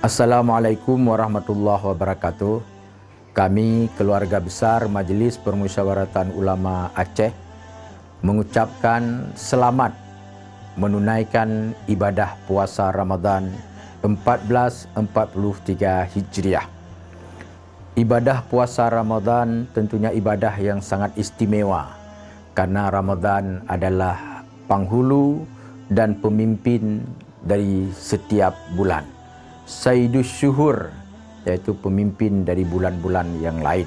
Assalamualaikum warahmatullahi wabarakatuh. Kami keluarga besar Majelis Permusyawaratan Ulama Aceh mengucapkan selamat menunaikan ibadah puasa Ramadan 1443 Hijriah. Ibadah puasa Ramadan tentunya ibadah yang sangat istimewa karena Ramadan adalah penghulu dan pemimpin dari setiap bulan. Sayyidus Syuhur, yaitu pemimpin dari bulan-bulan yang lain.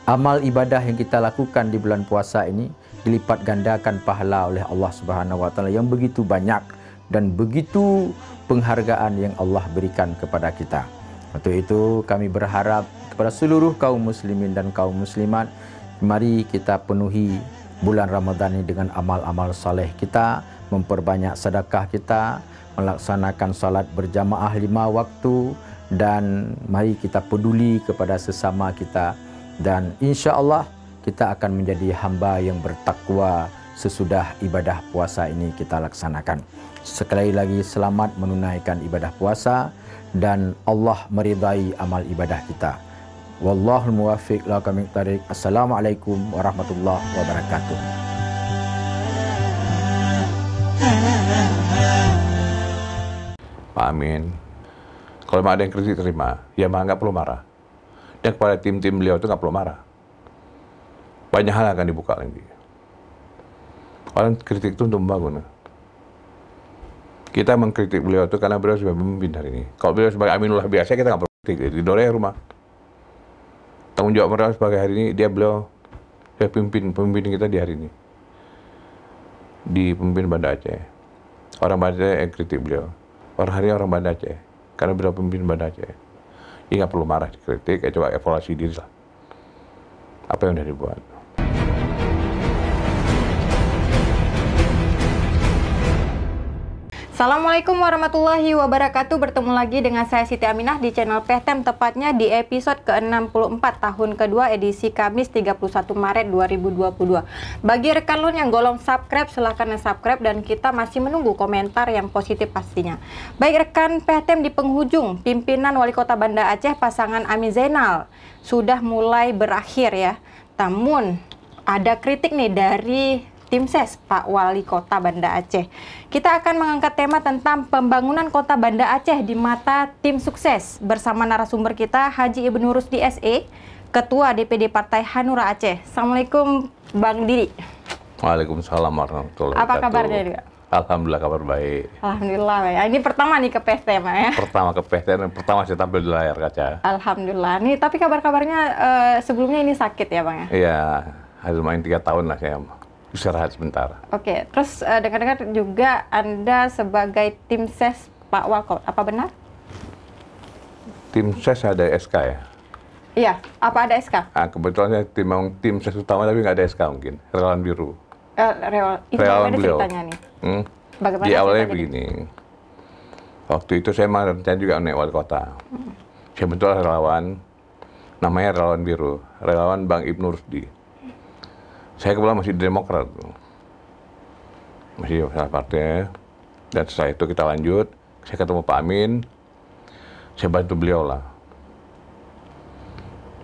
Amal ibadah yang kita lakukan di bulan puasa ini dilipat gandakan pahala oleh Allah Subhanahu wa taala yang begitu banyak dan begitu penghargaan yang Allah berikan kepada kita. Untuk itu kami berharap kepada seluruh kaum muslimin dan kaum muslimat, mari kita penuhi bulan Ramadan ini dengan amal-amal saleh kita, memperbanyak sedekah kita, melaksanakan salat berjamaah 5 waktu, dan mari kita peduli kepada sesama kita, dan insya-Allah kita akan menjadi hamba yang bertakwa sesudah ibadah puasa ini kita laksanakan. Sekali lagi selamat menunaikan ibadah puasa dan Allah meridai amal ibadah kita. Wallahul muwaffiq ila aqwamit thariq. Assalamualaikum warahmatullahi wabarakatuh. Pak Amin, kalau ada yang kritik terima, ya nggak perlu marah. Dan kepada tim-tim beliau itu nggak perlu marah. Banyak hal akan dibuka lagi. Orang kritik itu untuk membangun. Kita mengkritik beliau itu karena beliau sudah memimpin hari ini. Kalau beliau sebagai Aminullah biasa, kita nggak perlu kritik. Di Dore rumah. Tanggung jawab beliau sebagai hari ini, beliau pemimpin kita di hari ini. Di pemimpin Banda Aceh. Orang Banda Aceh yang kritik beliau. Orang hari orang Banda Aceh, karena beliau pemimpin Banda Aceh. Dia nggak perlu marah dikritik, coba evaluasi diri lah. Apa yang sudah dibuat. Assalamualaikum warahmatullahi wabarakatuh. Bertemu lagi dengan saya Siti Aminah di channel PTM, tepatnya di episode ke-64 tahun kedua edisi Kamis 31 Maret 2022. Bagi rekan lu yang golong subscribe, silahkan subscribe, dan kita masih menunggu komentar yang positif pastinya. Baik rekan PTM, di penghujung pimpinan Wali Kota Banda Aceh pasangan Amin Zainal sudah mulai berakhir ya. Namun ada kritik nih dari Tim Ses Pak Wali Kota Banda Aceh. Kita akan mengangkat tema tentang pembangunan Kota Banda Aceh di mata tim sukses bersama narasumber kita Haji Ibnu Rusdi SE, Ketua DPD Partai Hanura Aceh. Assalamualaikum Bang Didi. Waalaikumsalam warahmatullahi wabarakatuh. Apa kabarnya juga? Alhamdulillah kabar baik. Alhamdulillah ya. Ini pertama nih ke PSTM ya. Pertama ke PSTM, pertama saya tampil di layar kaca. Alhamdulillah. Nih tapi kabar-kabarnya sebelumnya ini sakit ya Bang ya? Iya, hasil main 3 tahun lah saya. Istirahat sebentar. Oke, terus dengar-dengar juga Anda sebagai tim ses Pak Walkot, apa benar? Tim ses ada SK ya? Iya, apa ada SK? Kebetulan tim ses utama tapi nggak ada SK mungkin, relawan biru. Relawan beliau. Ceritanya nih. Bagaimana Di awalnya begini, waktu itu saya mau rencana juga naik wali kota. Saya bentuk relawan, namanya relawan biru, relawan Bang Ibnu Rusdi. Saya kebetulan masih di Demokrat, masih salah partai, dan setelah itu kita lanjut, saya ketemu Pak Amin, saya bantu beliau lah.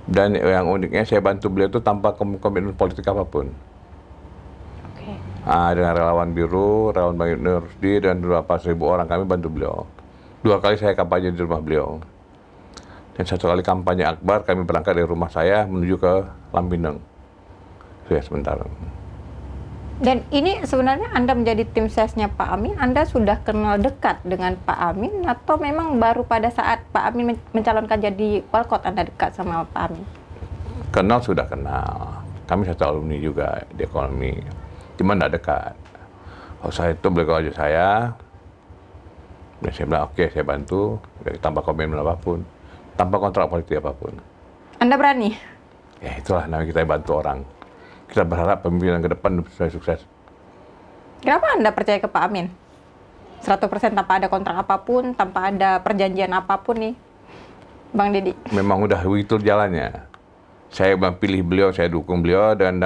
Dan yang uniknya saya bantu beliau itu tanpa komitmen politik apapun. Okay. Dengan relawan biru, relawan Bang Ibnu Rusdi, dan beberapa 1.000 orang kami bantu beliau. 2 kali saya kampanye di rumah beliau. Dan 1 kali kampanye akbar, kami berangkat dari rumah saya menuju ke Lampinang. Ya, sebentar. Dan ini sebenarnya Anda menjadi tim sesnya Pak Amin, Anda sudah kenal dekat dengan Pak Amin atau memang baru pada saat Pak Amin mencalonkan jadi Walkot Anda dekat sama Pak Amin? Kenal sudah kenal. Kami satu alumni juga di ekonomi. Cuma tidak dekat. Kalau saya itu beliau aja saya. Dan saya bilang oke, saya bantu. Tanpa komitmen apapun. Tanpa kontrak politik apapun. Anda berani? Ya itulah namanya kita bantu orang. Kita berharap pemimpinan ke depan supaya sukses. Kenapa Anda percaya ke Pak Amin? 100% tanpa ada kontrak apapun, tanpa ada perjanjian apapun nih, Bang Didi? Memang udah itu jalannya. Saya pilih beliau, saya dukung beliau, dan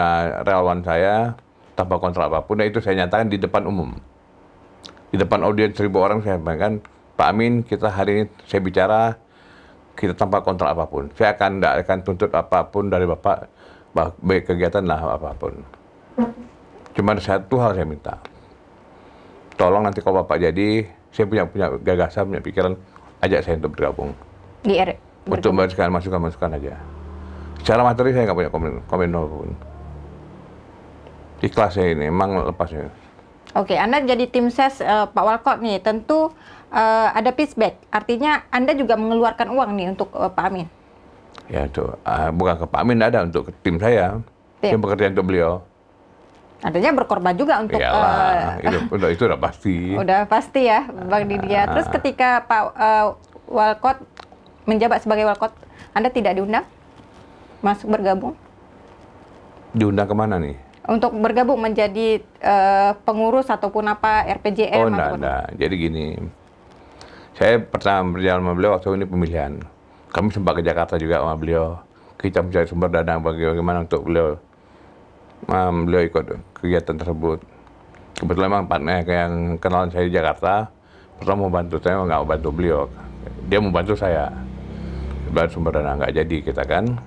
relawan saya tanpa kontrak apapun. Dan itu saya nyatakan di depan umum. Di depan audiens 1.000 orang saya sampaikan, Pak Amin, kita hari ini saya bicara, kita tanpa kontrak apapun. Saya tidak akan tuntut apapun dari Bapak, baik kegiatan lah apapun. Cuma ada satu hal saya minta. Tolong nanti kalau Bapak jadi, saya punya gagasan, punya pikiran, ajak saya untuk bergabung. Untuk memberikan masukan-masukan aja. Secara materi saya nggak punya komen apapun. Ikhlas saya ini, emang lepasnya. Oke, Anda jadi tim ses Pak Walcott nih, tentu ada pitchback. Artinya Anda juga mengeluarkan uang nih untuk Pak Amin. Ya, itu bukan ke Pak Amin, ada untuk tim saya. Yang bekerja untuk beliau. Artinya berkorban juga untuk... Iyalah, itu udah pasti. Udah pasti ya, Bang Didia. Terus ketika Pak Walcott menjabat sebagai Walcott, Anda tidak diundang masuk bergabung? Diundang kemana nih? Untuk bergabung menjadi pengurus ataupun apa RPJM? Oh, enggak. Jadi gini, saya pertama berjalan sama beliau waktu ini pemilihan. Kami sempat ke Jakarta juga sama beliau. Kita mencari sumber dana bagaimana untuk beliau. Beliau ikut kegiatan tersebut. Kebetulan memang partner yang kenalan saya di Jakarta, pertama mau bantu saya, nggak mau bantu beliau. Dia mau bantu saya. Beliau sumber dana nggak jadi kita kan.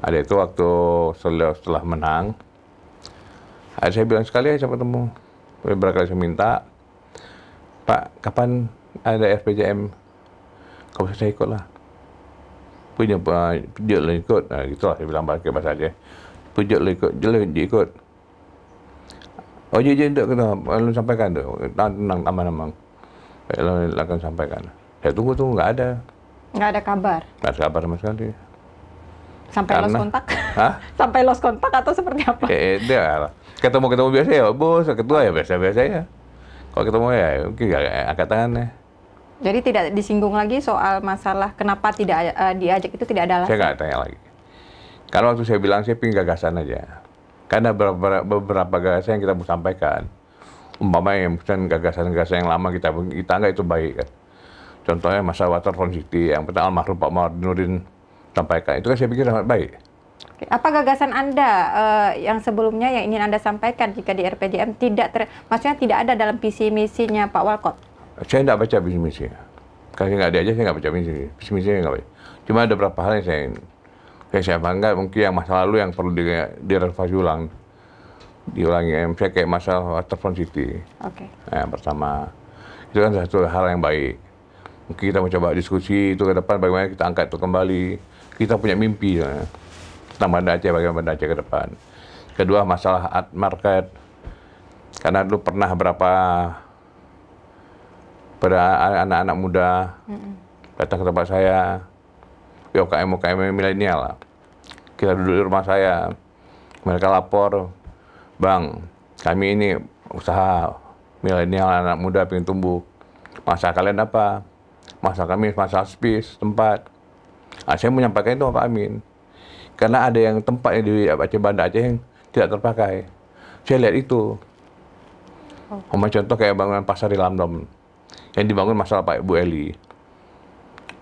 Ada itu waktu setelah menang, saya bilang sekali aja saya ketemu. Beberapa kali saya minta, Pak, kapan ada RPJM? Kalau saya ikut lah. Punya pujut lah ikut. Nah, gitulah saya bilang pakai bahasa aja. Pujut lah ikut, jelas ikut. Oh, jadi tidak kita lalu sampaikan tu. Tenang, aman. Lalu akan sampaikan. Saya tunggu nggak ada. Nggak ada kabar. Nggak ada kabar sama sekali. Sampai lost kontak? Hah? Sampai lost kontak atau seperti apa? Dia ketemu biasa ya, bos, ketua ya biasa ya. Kalau ketemu ya mungkin angkat tangan ya. Jadi tidak disinggung lagi soal masalah kenapa tidak diajak, itu tidak ada alasan? Saya nggak tanya lagi. Karena waktu saya bilang saya pingin gagasan aja. Karena beberapa gagasan yang kita mau sampaikan. Umpamanya gagasan-gagasan yang lama kita anggap itu baik kan. Contohnya masalah Waterfront City yang pertama almarhum Pak Nurdin sampaikan. Itu kan saya pikir sangat baik. Apa gagasan Anda yang sebelumnya yang ingin Anda sampaikan jika di RPJM maksudnya tidak ada dalam visi misinya Pak Walcott? Saya tidak baca visi misinya. Kalau nggak diajak saya nggak baca visi misinya nggak baca. Cuma ada beberapa hal yang saya bangga mungkin yang masa lalu yang perlu direnovasi diulangi. Misalnya kayak masalah Waterfront City. Nah, yang pertama itu kan satu hal yang baik. Mungkin kita mau coba diskusi itu ke depan bagaimana kita angkat itu kembali. Kita punya mimpi tentang Banda Aceh, bagaimana Banda Aceh ke depan. Kedua, masalah art market. Karena dulu pernah pada anak-anak muda datang ke tempat saya, UKM milenial lah. Kita duduk di rumah saya, mereka lapor, Bang, kami ini usaha milenial anak muda pengen tumbuh. Masalah kalian apa? Masalah kami masalah space, tempat. Saya menyampaikan itu Pak Amin. Karena ada yang tempat yang di Aceh Banda Aceh yang tidak terpakai. Saya lihat itu. Contoh kayak bangunan pasar di Lamdom yang dibangun masalah Pak Bu Eli.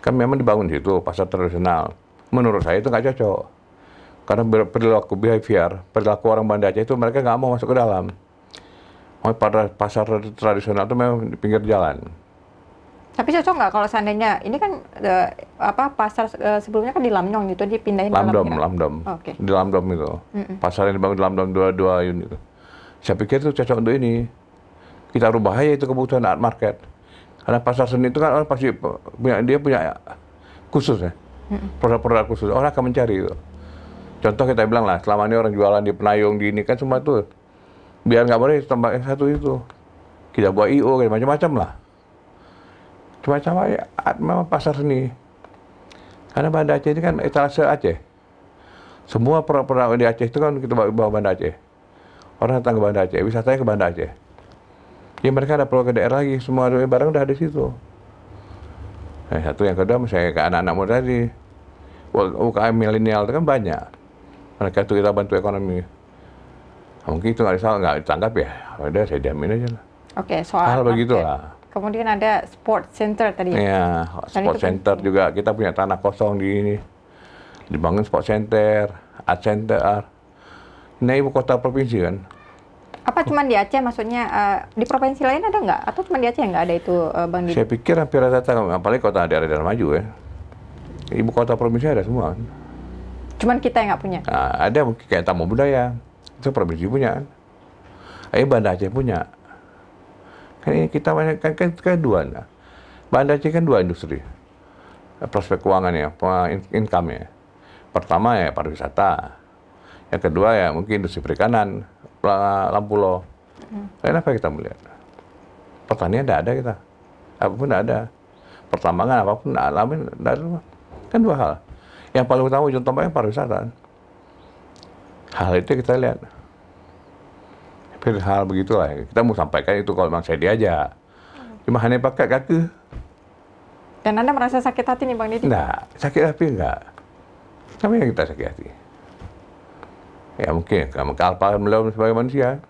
Kan memang dibangun di situ pasar tradisional. Menurut saya itu nggak cocok. Karena perilaku orang Banda Aceh itu mereka nggak mau masuk ke dalam. Pada pasar tradisional itu memang di pinggir jalan. Tapi cocok nggak kalau seandainya ini kan pasar sebelumnya kan di Lamnyong gitu dipindahin ke Lamdom. Di Lamdom itu. Pasar yang dibangun di Lamdom 22 unit itu. Saya pikir itu cocok untuk ini. Kita rubah aja itu kebutuhan art market. Karena pasar seni itu kan orang pasti punya khusus ya. Produk-produk khusus. Orang akan mencari itu. Contoh kita bilang lah, selama ini orang jualan di Penayung di ini kan semua tuh. Biar nggak boleh tambah yang satu itu. Kita buat IO macam-macam lah. Cuma-cuma ya, memang pasar seni. Karena Banda Aceh ini kan etalase Aceh. Semua produk-produk di Aceh itu kan kita bawa Banda Aceh. Orang datang ke Banda Aceh, wisatanya ke Banda Aceh. Ya mereka ada perlu ke daerah lagi, semua barang udah ada di situ. Nah, satu yang kedua, misalnya ke anak-anak muda tadi, UKM milenial itu kan banyak. Mereka itu kita bantu ekonomi. Nah, mungkin itu nggak ditangkap ya, udah saya diamin aja lah. Hal begitulah. Kemudian ada sport center tadi. Iya, sport center juga. Kita punya tanah kosong di ini. Dibangun sport center, art center. Ini ibu kota provinsi kan. Apa Apa cuma di Aceh maksudnya, di provinsi lain ada nggak? Atau cuma di Aceh yang nggak ada itu, Bang Didi? Saya pikir hampir rata-rata, apalagi kota daerah-daerah maju ya. Ibu kota provinsi ada semua kan. Cuman kita yang nggak punya? Nah, ada mungkin kayak tamu budaya, itu provinsi punya kan. Banda Aceh punya. Kan ini kita banyak, kan dua. Nah. Banda Aceh kan dua industri. Prospek keuangan ya, income ya. Pertama ya pariwisata. Yang kedua ya mungkin industri perikanan, Lampulo. Lain apa kita melihat? Pertanian tidak ada kita. Apapun tidak ada. Pertambangan apapun alamin tidak ada. Kan dua hal. Yang paling utama ujung tombaknya pariwisata. Hal itu kita lihat. Tapi hal begitulah. Kita mau sampaikan itu kalau memang saya diajak. Cuma hanya pakai kaki. Dan Anda merasa sakit hati nih Bang Didi? Enggak, sakit hati enggak. Kami yang kita sakit hati. Ya mungkin, kealpaan beliau sebagai manusia.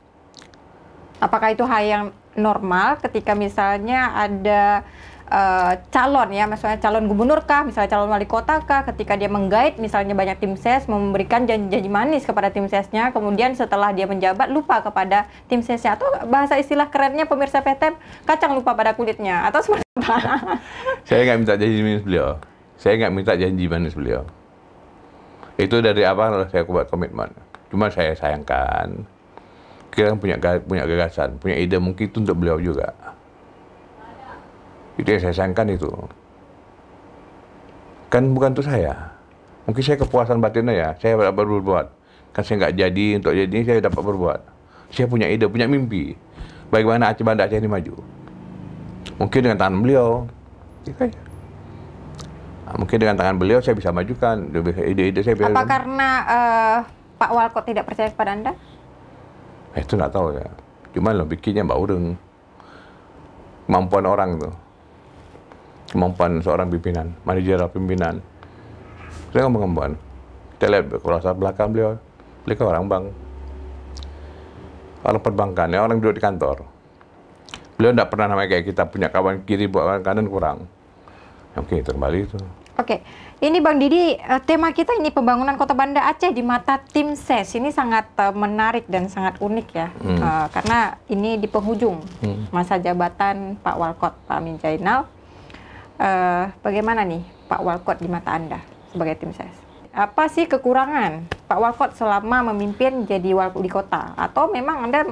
Apakah itu hal yang normal ketika misalnya ada calon ya, misalnya calon gubernur kah, misalnya calon wali kota kah, ketika dia menggait misalnya banyak tim ses, memberikan janji-janji manis kepada tim sesnya, kemudian setelah dia menjabat lupa kepada tim sesnya, atau bahasa istilah kerennya pemirsa PTM, kacang lupa pada kulitnya, atau seperti apa? Saya nggak minta janji manis beliau. Saya nggak minta janji manis beliau. Itu dari apa saya buat komitmen. Cuma saya sayangkan, kita punya gagasan, punya ide mungkin itu untuk beliau juga. Itu yang saya sayangkan itu. Kan bukan untuk saya. Mungkin saya kepuasan batinnya ya, saya dapat berbuat. Kan saya nggak jadi, untuk jadi saya dapat berbuat. Saya punya ide, punya mimpi. Bagaimana Banda Aceh ini maju. Mungkin dengan tangan beliau. Ya, mungkin dengan tangan beliau saya bisa majukan. Ide-ide saya bisa. Apa karena Pak Walkot tidak percaya kepada Anda? Itu nggak tahu ya. Cuma lo bikinnya Mbak Ureng. Kemampuan orang tuh. Kemampuan seorang pimpinan, manajer pimpinan. Saya ngomong kemampuan. Kita lihat kalau saat belakang beliau kan orang bank. Orang perbankan, ya orang duduk di kantor. Beliau tidak pernah namanya kayak kita punya kawan kiri, kawan kanan kurang. Oke, kembali itu. Oke, ini Bang Didi, tema kita ini pembangunan Kota Banda Aceh di mata tim SES. Ini sangat menarik dan sangat unik ya, karena ini di penghujung masa jabatan Pak Walkot, Pak Amin Zainal. Bagaimana nih Pak Walkot di mata Anda sebagai tim SES? Apa sih kekurangan Pak Walkot selama memimpin jadi wali kota? Atau memang Anda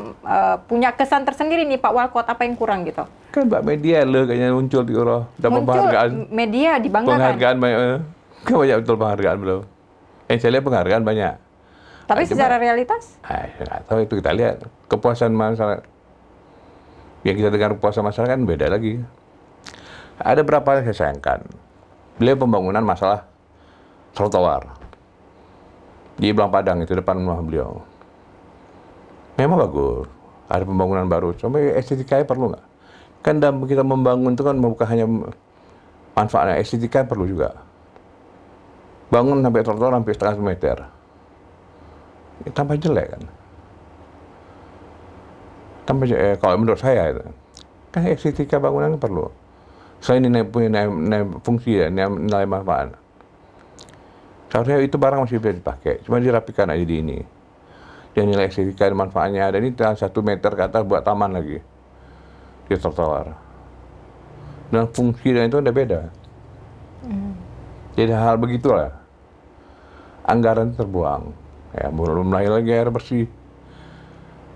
punya kesan tersendiri nih Pak Walkot, apa yang kurang gitu? Kan Mbak media lah kayaknya muncul di Uro. Dapat penghargaan. Media dibanggakan. Penghargaan banyak. Kan banyak betul penghargaan belum. Saya lihat penghargaan banyak. Tapi secara realitas? Nggak tahu, itu kita lihat. Kepuasan masyarakat. Yang kita dengar kepuasan masyarakat kan beda lagi. Ada berapa yang saya sayangkan. Beliau pembangunan masalah trotoar. Di Belang Padang itu depan rumah beliau. Memang bagus. Ada pembangunan baru. Cuma estetikanya perlu nggak? Kan dalam kita membangun itu kan bukan hanya manfaatnya, estetika perlu juga. Bangun sampai trotoar sampai setengah meter. Tambah jelek kan. Tambah jelek, kalau menurut saya itu. Kan estetika bangunan perlu. Selain ini punya fungsi ya, nilai manfaat. Seharusnya itu barang masih bisa dipakai, cuma dirapikan aja di ini. Dan nilai estetika dan manfaatnya ada, ini 1 meter ke atas buat taman lagi. Di trotoar. Dan fungsi dan itu udah beda. Jadi hal begitulah. Anggaran terbuang. Ya, belum lagi air bersih.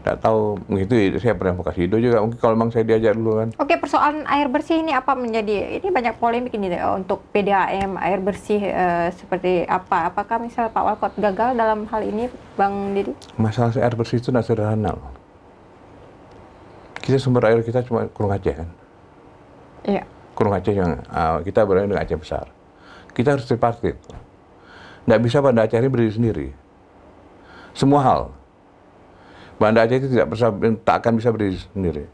Tidak tahu, begitu saya pernah kasih ide juga. Mungkin kalau memang saya diajak dulu kan. Oke, persoalan air bersih ini apa menjadi, ini banyak polemik ini untuk PDAM, air bersih seperti apa? Apakah misal Pak Walkot gagal dalam hal ini, Bang Didi? Masalah air bersih itu tidak sederhana loh. Kita sumber air kita cuma Kurung Aceh kan? Iya. Kurung Aceh yang kita berada dengan Aceh besar. Kita harus tripartit. Nggak bisa Banda Aceh ini berdiri sendiri. Semua hal. Banda Aceh itu tak akan bisa berdiri sendiri.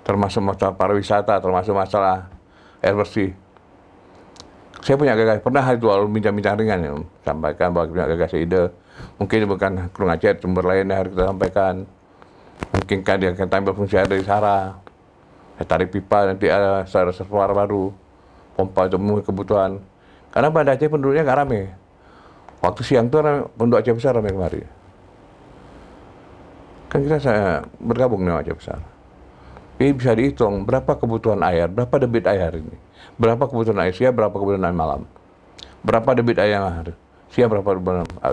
Termasuk masalah pariwisata, termasuk masalah air bersih. Saya punya gagasan, pernah hari itu bincang-bincang ringan ya, sampaikan bahwa punya gagasan ide. Mungkin bukan Kurung Aceh, sumber lain yang harus kita sampaikan. Mungkin kan dia akan tampil fungsi air dari Sara, tarik pipa, nanti ada reservoir baru, pompa untuk memenuhi kebutuhan. Karena Banda Aceh penduduknya nggak rame. Waktu siang tuh penduduk Aceh besar rame kemari. Kan saya bergabung dengan Aceh Besar. Ini bisa dihitung berapa kebutuhan air, berapa debit air ini. Berapa kebutuhan air siang, berapa kebutuhan air malam. Berapa debit air siang, berapa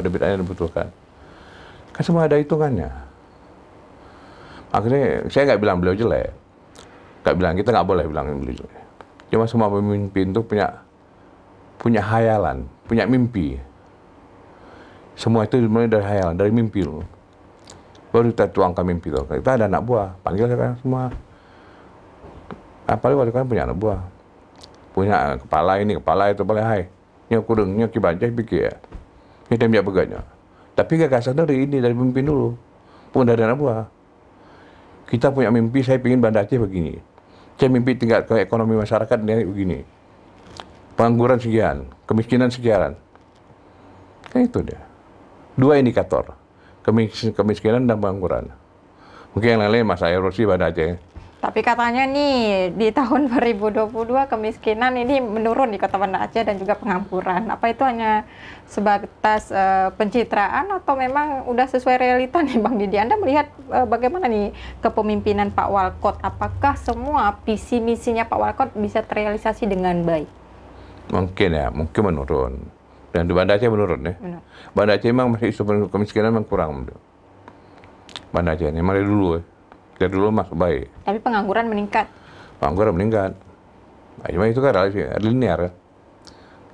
debit air yang dibutuhkan. Kan semua ada hitungannya. Akhirnya saya nggak bilang beliau jelek. Nggak bilang, kita nggak boleh bilang beliau jelek. Cuma semua pemimpin itu punya hayalan, punya mimpi. Semua itu dimulai dari hayalan, dari mimpi loh. Baru kita tuangkan mimpi itu. Kita ada anak buah, panggil kan semua. Apalagi waktu kan punya anak buah. Punya kepala ini, kepala itu, kepala hai. Ini kurang, ini kibajah pikir ya. Ini dia beganya. Tapi gagasan dari ini, dari pemimpin dulu. Bukan dari anak buah. Kita punya mimpi, saya ingin Banda Aceh begini. Saya mimpi tingkat ke ekonomi masyarakat ini begini. Pengangguran sekian, kemiskinan sekian. Kan itu dia. 2 indikator. Kemiskinan dan pengangguran. Mungkin yang lain-lain Mas Erosi Banda Aceh. Tapi katanya nih di tahun 2022 kemiskinan ini menurun di Kota Banda Aceh dan juga pengangguran. Apa itu hanya sebatas pencitraan atau memang udah sesuai realita nih Bang Didi? Anda melihat bagaimana nih kepemimpinan Pak Walkot? Apakah semua visi misinya Pak Walkot bisa terrealisasi dengan baik? Mungkin ya, mungkin menurun. Dan di Banda Aceh menurun ya. Benar. Banda Aceh memang masih isu kemiskinan memang kurang. Banda Aceh ini dari dulu ya. Dari dulu masuk baik. Tapi pengangguran meningkat. Pengangguran meningkat. Nah, cuma itu kan linear.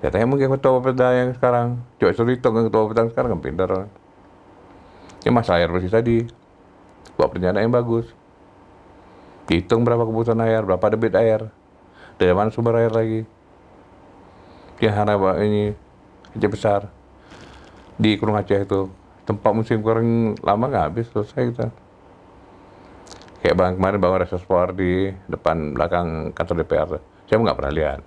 Katanya mungkin ketua Bapeda yang sekarang, coba suruh hitung ketua Bapeda sekarang kan pintar. Ini masalah air bersih tadi. Buat perencanaan yang bagus. Dihitung berapa kebutuhan air, berapa debit air. Dari mana sumber air lagi. Yang harap ini Aceh Besar. Di Kurung Aceh itu. Tempat musim kering lama nggak habis, selesai kita. Kayak kemarin bangun reservoir di depan belakang kantor DPR. Saya nggak pernah lihat.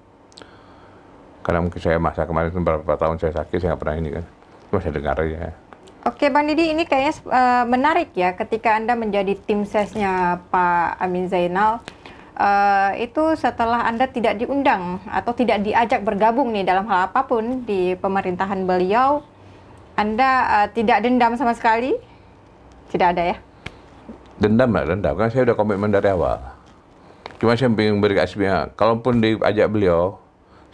Karena mungkin saya masa kemarin beberapa tahun saya sakit, saya nggak pernah ini kan. Cuma saya dengar aja. Oke Bang Didi, ini kayaknya menarik ya ketika Anda menjadi tim sesnya Pak Amin Zainal. Itu setelah Anda tidak diundang atau tidak diajak bergabung nih dalam hal apapun di pemerintahan beliau, Anda tidak dendam sama sekali? Tidak ada ya? Dendam kan saya udah komitmen dari awal. Cuma saya ingin beri kasihnya, kalaupun diajak beliau,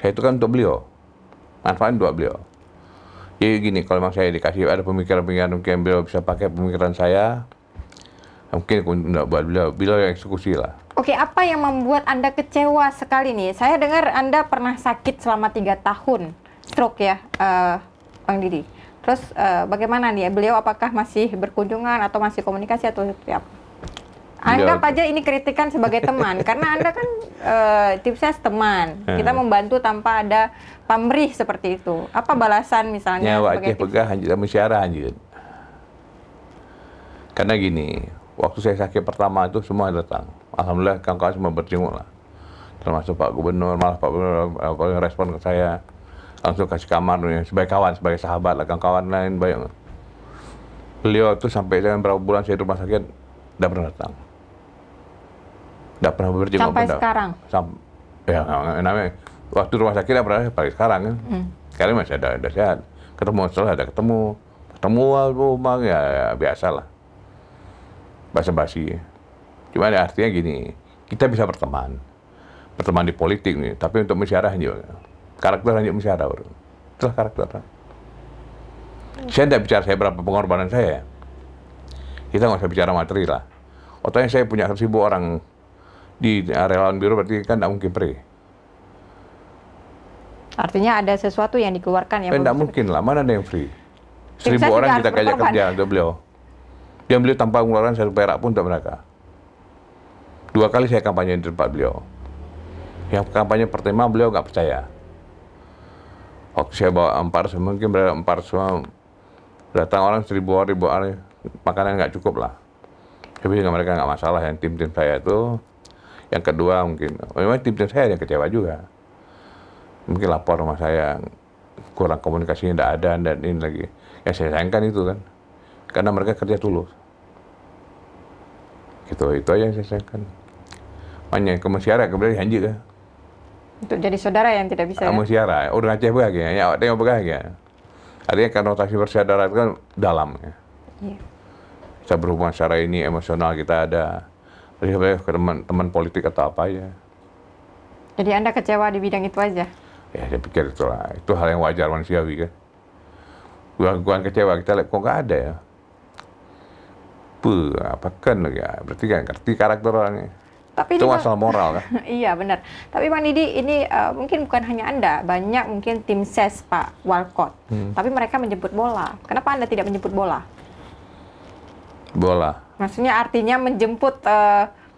saya itu kan untuk beliau, manfaat untuk beliau. Jadi gini, kalau memang saya dikasih ada pemikiran-pemikiran mungkin beliau bisa pakai pemikiran saya, mungkin untuk buat beliau yang eksekusi lah. Oke, apa yang membuat Anda kecewa sekali nih? Saya dengar Anda pernah sakit selama 3 tahun, stroke ya, Bang Didi. Terus bagaimana nih? Beliau apakah masih berkunjungan atau masih komunikasi atau seperti apa? Anggap aja ini kritikan sebagai teman, karena Anda kan tipsnya teman. Kita membantu tanpa ada pamrih seperti itu. Apa balasan misalnya? Nyawa Aceh pegah anjir, musyawarah anjir. Karena gini, waktu saya sakit pertama itu semua datang. Alhamdulillah kawan-kawan semua berjenguk lah. Termasuk Pak Gubernur, malah Pak Gubernur respon ke saya. Langsung kasih kamar sebagai kawan, sebagai sahabat lah, kawan-kawan lain banyak. Beliau tuh sampai berapa bulan saya di rumah sakit, tidak pernah datang. Tidak pernah berjenguk. Sampai sekarang? Ya, namanya, waktu rumah sakit tidak pernah, paling sekarang kan. Sekarang masih ada sehat. Ketemu setelah ada ketemu rumah ya biasa lah. Basa-basi. Cuma ada artinya gini, kita bisa berteman di politik nih, tapi untuk musyawarah juga. Karakter hanya musyawarah, bro. Itulah karakter. Saya tidak bicara saya berapa pengorbanan saya. Kita nggak usah bicara materi lah. Otaknya saya punya 1.000 orang di relawan biru, berarti kan tidak mungkin free. Artinya ada sesuatu yang dikeluarkan ya? Tidak mungkin lah, mana ada yang free? 1.000 orang kita kajak kerja untuk beliau. Yang beliau tanpa mengeluarkan 1 perak pun untuk mereka. 2 kali saya kampanye di tempat beliau. Yang kampanye pertama beliau nggak percaya. Waktu saya bawa ampar, mungkin berada ampar semua, datang orang 1.000 orang, makanan nggak cukup lah. Tapi dengan mereka nggak masalah, yang tim-tim saya itu. Yang kedua mungkin, memang tim-tim saya yang kecewa juga. Mungkin lapor sama saya, kurang komunikasinya tidak ada, dan ini lagi. Yang saya sayangkan itu kan, karena mereka kerja tulus. Gitu, itu aja yang saya sayangkan. Makanya kemusyawarah kemudian janji kan. Untuk jadi saudara yang tidak bisa ya? Musyawarah, orang Aceh bahagia, ya tengok bahagia. Artinya konotasi persaudaraan kan dalam ya. Iya. Kita berhubungan secara ini, emosional kita ada. Jadi ke teman politik atau apa ya. Jadi Anda kecewa di bidang itu aja? Ya, saya pikir itulah. Itu hal yang wajar manusiawi kan. Gua kecewa, kita lihat kok nggak ada ya. Apa kan ya? Berarti kan ngerti karakter orangnya. Tapi itu masalah moral kan? Iya benar. Tapi Bang Didi, ini mungkin bukan hanya Anda, banyak mungkin tim ses Pak Walcott. Tapi mereka menjemput bola. Kenapa Anda tidak menjemput bola? Bola? Maksudnya artinya menjemput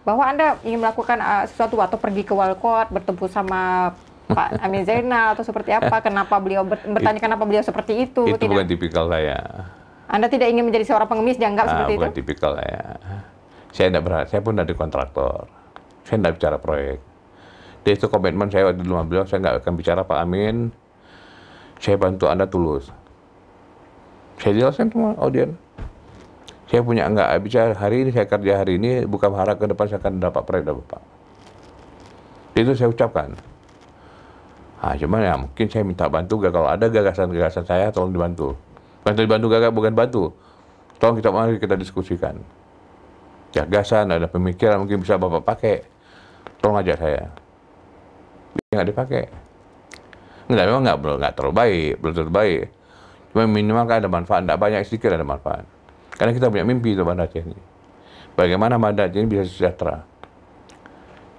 bahwa Anda ingin melakukan sesuatu atau pergi ke Walcott, bertemu sama Pak Amin Zainal atau seperti apa? Kenapa beliau bertanya kenapa beliau seperti itu? Itu bukan tipikal saya. Anda tidak ingin menjadi seorang pengemis, dianggap seperti bukan itu? Bukan tipikal saya. Saya tidak berharap, saya pun dari kontraktor. Saya tidak bicara proyek. Dia itu komitmen saya waktu di rumah beliau, saya nggak akan bicara Pak Amin. Saya bantu Anda tulus. Saya jelaskan semua audien. Saya punya nggak bicara hari ini, saya kerja hari ini, bukan harap ke depan saya akan dapat proyek dari Bapak. Itu saya ucapkan. Nah, cuman ya mungkin saya minta bantu, kalau ada gagasan-gagasan saya, tolong dibantu. Bantu gagal, bukan bantu. Tolong kita diskusikan. Gagasan, ada pemikiran mungkin bisa Bapak pakai. Tolong aja saya. Nggak dipakai. Memang nggak terlalu baik, belum terlalu baik. Cuma minimal kan ada manfaat, nggak banyak, sedikit ada manfaat. Karena kita punya mimpi itu Banda Aceh ini. Bagaimana Banda Aceh ini bisa sejahtera.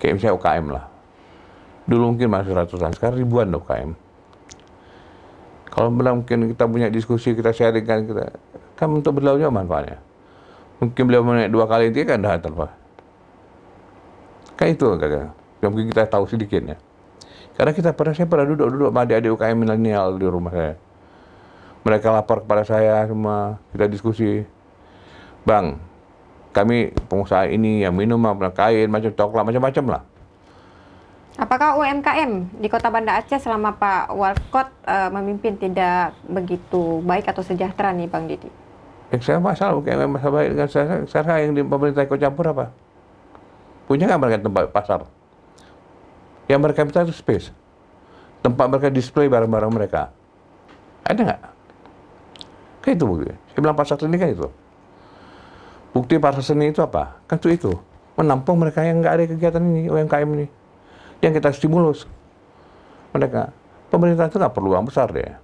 Kayak misalnya UKM lah. Dulu mungkin masih ratusan, sekarang ribuan UKM. Kalau mungkin kita punya diskusi, kita sharingkan, kan untuk beliau juga manfaatnya. Mungkin beliau menaik 2 kali itu kan dah terpas. Kan itu kan mungkin kita tahu sedikitnya. Karena saya pernah duduk sama adik-adik UKM milenial di rumah saya. Mereka lapor kepada saya semua, kita diskusi. Bang, kami pengusaha ini yang minum, kain, macam coklat, macam-macam lah. Apakah UMKM di Kota Banda Aceh selama Pak Walcott memimpin tidak begitu baik atau sejahtera nih Bang Didi? Saya masalah UMKM masalah baik dengan saya yang di pemerintah ikut campur apa? Punya nggak mereka tempat pasar? Yang mereka minta itu space. Tempat mereka display barang-barang mereka. Ada nggak? Kayak itu bukti. Saya bilang pasar seni kan itu. Bukti pasar seni itu apa? Kan itu. Menampung mereka yang nggak ada kegiatan ini, UMKM ini. Yang kita stimulus mereka. Pemerintah itu nggak perlu uang besar deh.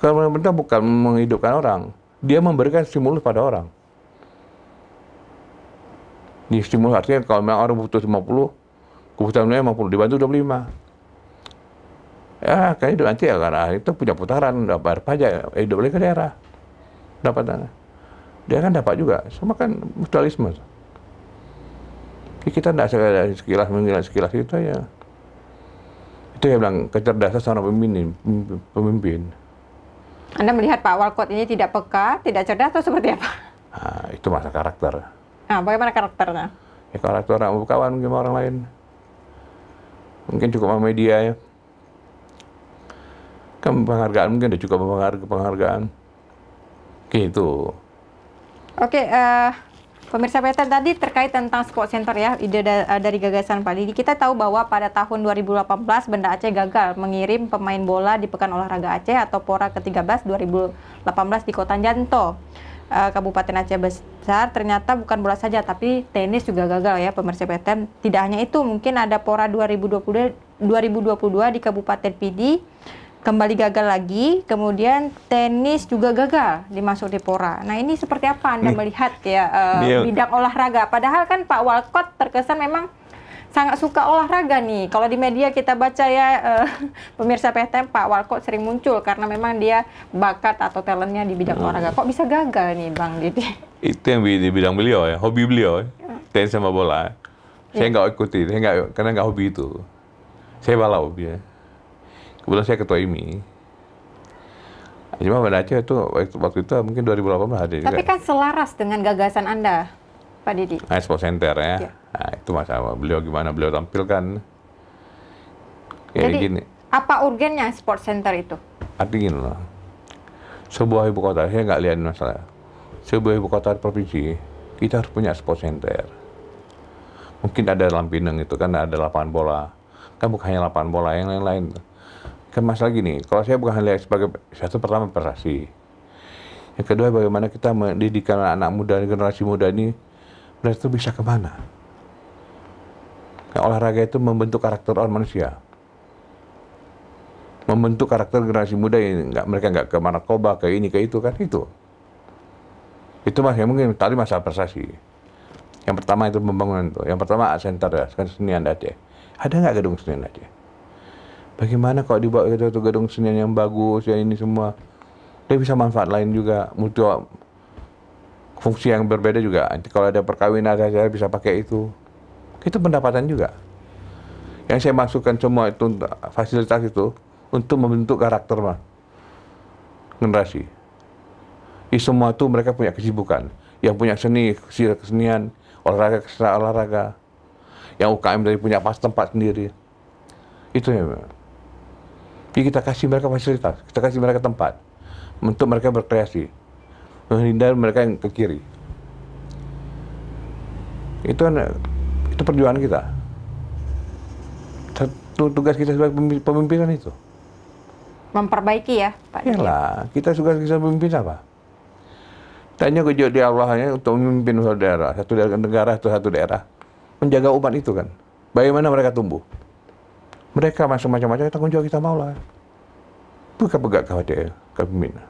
Pemerintah bukan menghidupkan orang, dia memberikan stimulus pada orang. Di stimulus artinya kalau memang orang butuh 50, kebutuhannya 50, dibantu 25. Ya, kan itu nanti ya karena itu punya putaran, dapat pajak, hidup lagi ke daerah. Dapat dia kan dapat juga, sama kan mutualisme. Kita tidak sekilas itu ya. Itu yang bilang kecerdasan seorang pemimpin. Anda melihat Pak Walcott ini tidak peka, tidak cerdas atau seperti apa? Nah, itu masalah karakter. Nah, bagaimana karakternya? Ya, karakter orang kawan mungkin orang lain. Mungkin cukup sama media ya. Kan penghargaan mungkin udah cukup penghargaan. Gitu. Oke, pemirsa PTM tadi terkait tentang sport center ya, ide dari gagasan Pak Didi. Kita tahu bahwa pada tahun 2018 Banda Aceh gagal mengirim pemain bola di Pekan Olahraga Aceh atau PORA ke-13 2018 di Kota Janto, Kabupaten Aceh Besar. Ternyata bukan bola saja, tapi tenis juga gagal ya pemirsa PTM. Tidak hanya itu, mungkin ada PORA 2022 di Kabupaten Pidi kembali gagal lagi, kemudian tenis juga gagal dimasuk di PORA. Nah ini seperti apa Anda melihat ya bidang olahraga? Padahal kan Pak Walcott terkesan memang sangat suka olahraga nih. Kalau di media kita baca ya pemirsa PTM, Pak Walcott sering muncul karena memang dia bakat atau talentnya di bidang olahraga. Kok bisa gagal nih Bang Didi? Itu yang di bidang beliau ya, hobi beliau ya. Tenis sama bola. Saya nggak ikuti, karena nggak hobi itu. Saya balau dia. Kebetulan saya ketua IMI. Cuma Banda Aceh itu waktu itu mungkin 2018 ada juga. Tapi kan selaras dengan gagasan Anda, Pak Didi. Nah, sport center ya. Nah, itu masalah beliau gimana beliau tampilkan. Kayak Jadi, gini. apa urgennya sport center itu? Artinya gini loh. Sebuah ibu kota, saya nggak lihat masalah. Sebuah ibu kota provinsi, kita harus punya sport center. Mungkin ada dalam Pinang itu kan ada lapangan bola. Kan bukan hanya lapangan bola, yang lain-lain. Kan masalah gini, kalau saya bukan lihat sebagai satu pertama prestasi. Yang kedua, bagaimana kita mendidikan anak muda, generasi muda ini, mereka itu bisa kemana. Olahraga itu membentuk karakter orang manusia. Membentuk karakter generasi muda yang mereka nggak ke narkoba, ke ini, ke itu kan, itu. Itu yang mungkin tadi masalah prestasi. Yang pertama itu pembangunan itu. Yang pertama center ya, kesenian Aceh. Ada nggak gedung kesenian Aceh? Bagaimana kalau dibawa ke gedung kesenian yang bagus, yang ini semua, dia bisa manfaat lain juga, mutu fungsi yang berbeda juga. Nanti kalau ada perkawinan saya bisa pakai itu. Itu pendapatan juga. Yang saya masukkan semua itu fasilitas itu untuk membentuk karakter generasi. Semua itu mereka punya kesibukan. Yang punya kesenian, olahraga. Yang UKM dari punya tempat sendiri. Itu ya. Jadi kita kasih mereka fasilitas, kita kasih mereka tempat untuk mereka berkreasi, menghindari mereka yang ke kiri. Itu perjuangan kita. Satu tugas kita sebagai pemimpinan itu. Memperbaiki ya, Pak. Iyalah, kita suka memimpin apa? Tanya kejauh di Allahnya untuk memimpin satu negara atau satu daerah, menjaga umat itu kan. Bagaimana mereka tumbuh? Mereka macam-macam tanggung jawab kita mau lah. Bukan pegak kepemimpinan.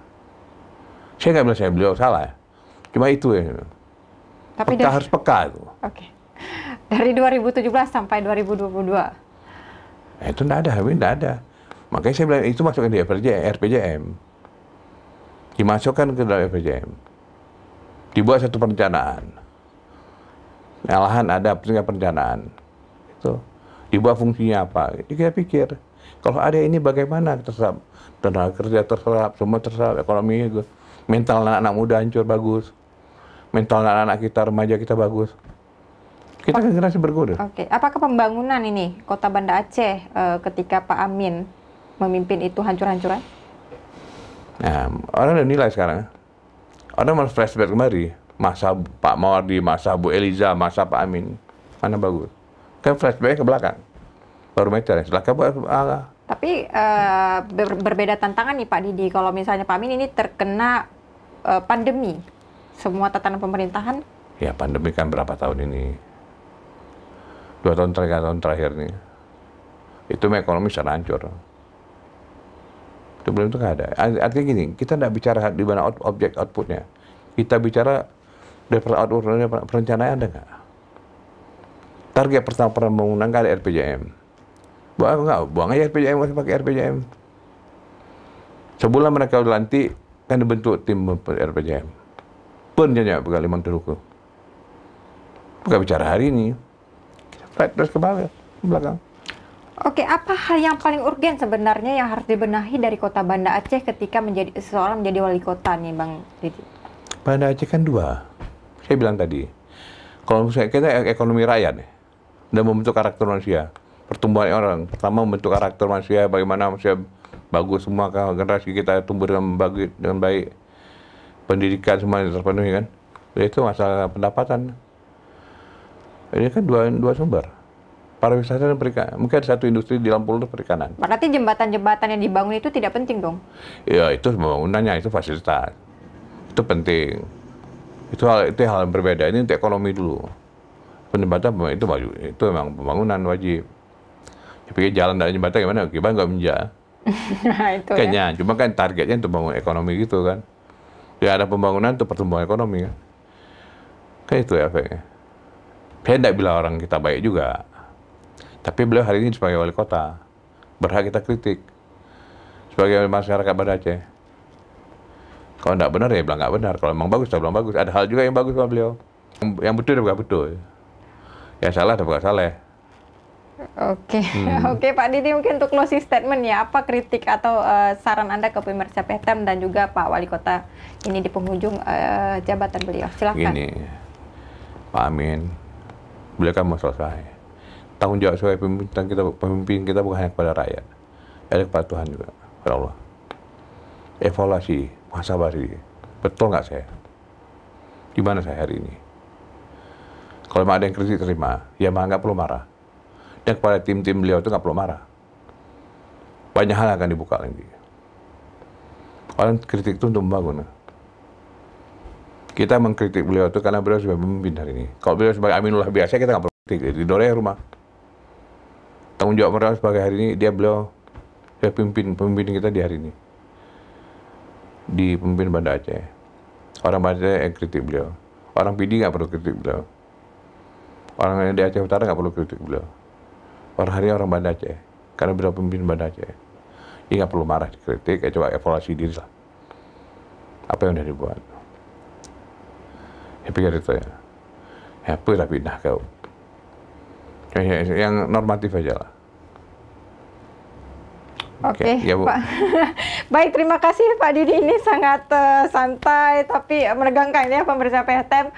Saya nggak bilang beliau salah ya. Cuma itu ya. Tapi harus peka itu. Oke. Dari 2017 sampai 2022. Itu nggak ada. Makanya saya bilang itu masukkan di RPJM. Dimasukkan ke dalam RPJM. Dibuat satu perencanaan. Lahan ada perencanaan. Itu. Dibuat fungsinya apa. Jadi kita pikir, kalau ada ini bagaimana terserap. Tenaga kerja terserap, semua terserap, ekonomi, mental anak-anak muda hancur, bagus. Mental anak-anak kita, remaja kita bagus. Kita generasi berguna. Oke. Apakah pembangunan ini Kota Banda Aceh ketika Pak Amin memimpin itu hancur-hancuran? Nah, orang udah nilai sekarang. Orang malah flashback kembali. Masa Pak Mawardi, masa Bu Eliza, masa Pak Amin. Mana bagus. Kan flashback ke belakang. Baru meter. Setelah Tapi berbeda tantangan nih Pak Didi. Kalau misalnya Pak Amin ini terkena pandemi. Semua tatanan pemerintahan. Ya pandemi kan berapa tahun ini. 2 tahun, 3 tahun terakhir nih. Itu ekonomi secara hancur. Itu belum itu nggak ada. Artinya gini, kita nggak bicara di mana objek outputnya. Kita bicara dari perencanaan ada nggak? Target pertama pembangunan nggak ada RPJM. Buang aja RPJM, masih pakai RPJM. Sebulan mereka dilantik, kan dibentuk tim RPJM. Penjanya pegawai Manturuku. Bukan bicara hari ini. Terus ke belakang. Oke, apa hal yang paling urgen sebenarnya yang harus dibenahi dari Kota Banda Aceh ketika seseorang menjadi wali kota nih, Bang Didi? Banda Aceh kan 2. Saya bilang tadi, kalau misalnya kita ekonomi rakyat, dan membentuk karakter manusia, pertumbuhan orang, pertama membentuk karakter manusia, bagaimana manusia bagus semua, generasi kita tumbuh dengan baik, pendidikan semuanya terpenuhi kan, itu masalah pendapatan. Ini kan dua sumber. Pariwisata dan perikanan. Mungkin ada satu industri di Lampung itu perikanan. Berarti jembatan-jembatan yang dibangun itu tidak penting dong? Ya itu pembangunannya, itu fasilitas. Itu penting. Itu hal yang berbeda. Ini untuk ekonomi dulu. Jembatan itu memang pembangunan wajib. Tapi jalan dan jembatan gimana? Gimana nggak menja? Itu Kayaknya. ya. Cuma kan targetnya untuk bangun ekonomi gitu kan. Ya ada pembangunan untuk pertumbuhan ekonomi kan. Kan itu ya efeknya. Saya tidak bilang orang kita baik juga. Tapi beliau hari ini sebagai wali kota, berhak kita kritik. Sebagai masyarakat Banda Aceh. Kalau tidak benar ya bilang nggak benar. Kalau memang bagus, saya bilang bagus. Ada hal juga yang bagus sama beliau. Yang betul dan bukan betul. Yang salah dan bukan salah. Oke. Oke Pak Didi, mungkin untuk closing statement ya, apa kritik atau saran Anda ke pemirsa PTM dan juga Pak Wali Kota ini di penghujung jabatan beliau? Silakan. Gini, Pak Amin, beliau kan mau selesai. Tanggung jawab sebagai pemimpin kita bukan hanya kepada rakyat, ada kepada Tuhan juga, kepada Allah. Evaluasi, muhasabah diri. Betul nggak saya? Di mana saya hari ini? Kalau ada yang kritik terima, ya nggak perlu marah. Dan kepada tim-tim beliau itu nggak perlu marah. Banyak hal akan dibuka lagi. Orang kritik itu untuk membangun. Kita mengkritik beliau itu karena beliau sebagai pemimpin hari ini. Kalau beliau sebagai Aminullah biasa, kita nggak perlu kritik. Di Doraya rumah. Tanggung jawab beliau sebagai hari ini, beliau pemimpin kita di hari ini. Di pemimpin Banda Aceh. Orang Banda Aceh yang kritik beliau. Orang PD nggak perlu kritik beliau. Orang yang di Aceh Utara nggak perlu kritik beliau. Orang hari ini orang Banda Aceh. Karena beliau pemimpin Banda Aceh. Dia nggak perlu marah, dikritik, coba evaluasi diri lah. Apa yang udah dibuat. Saya pikir itu ya. Apa lah pindah kau. Yang normatif aja lah. Oke, ya, Bu. Pak. Baik, terima kasih Pak Didi. Ini sangat santai tapi menegangkan ya pemirsa PTM.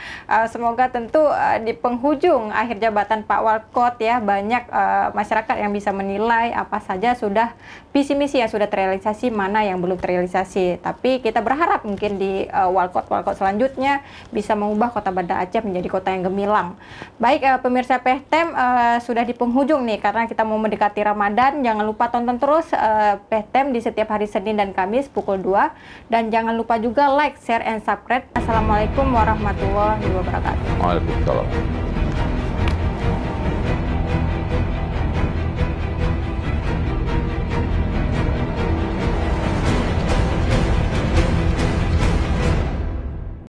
Semoga tentu di penghujung akhir jabatan Pak Walkot ya banyak masyarakat yang bisa menilai apa saja sudah visi misi yang sudah terrealisasi, mana yang belum terrealisasi. Tapi kita berharap mungkin di Walkot selanjutnya bisa mengubah Kota Banda Aceh menjadi kota yang gemilang. Baik, pemirsa PTM sudah di penghujung nih karena kita mau mendekati Ramadan. Jangan lupa tonton terus PTM di setiap hari Senin dan Kamis pukul 2. Dan jangan lupa juga like, share, and subscribe. Assalamualaikum warahmatullahi wabarakatuh. Waalaikumsalam.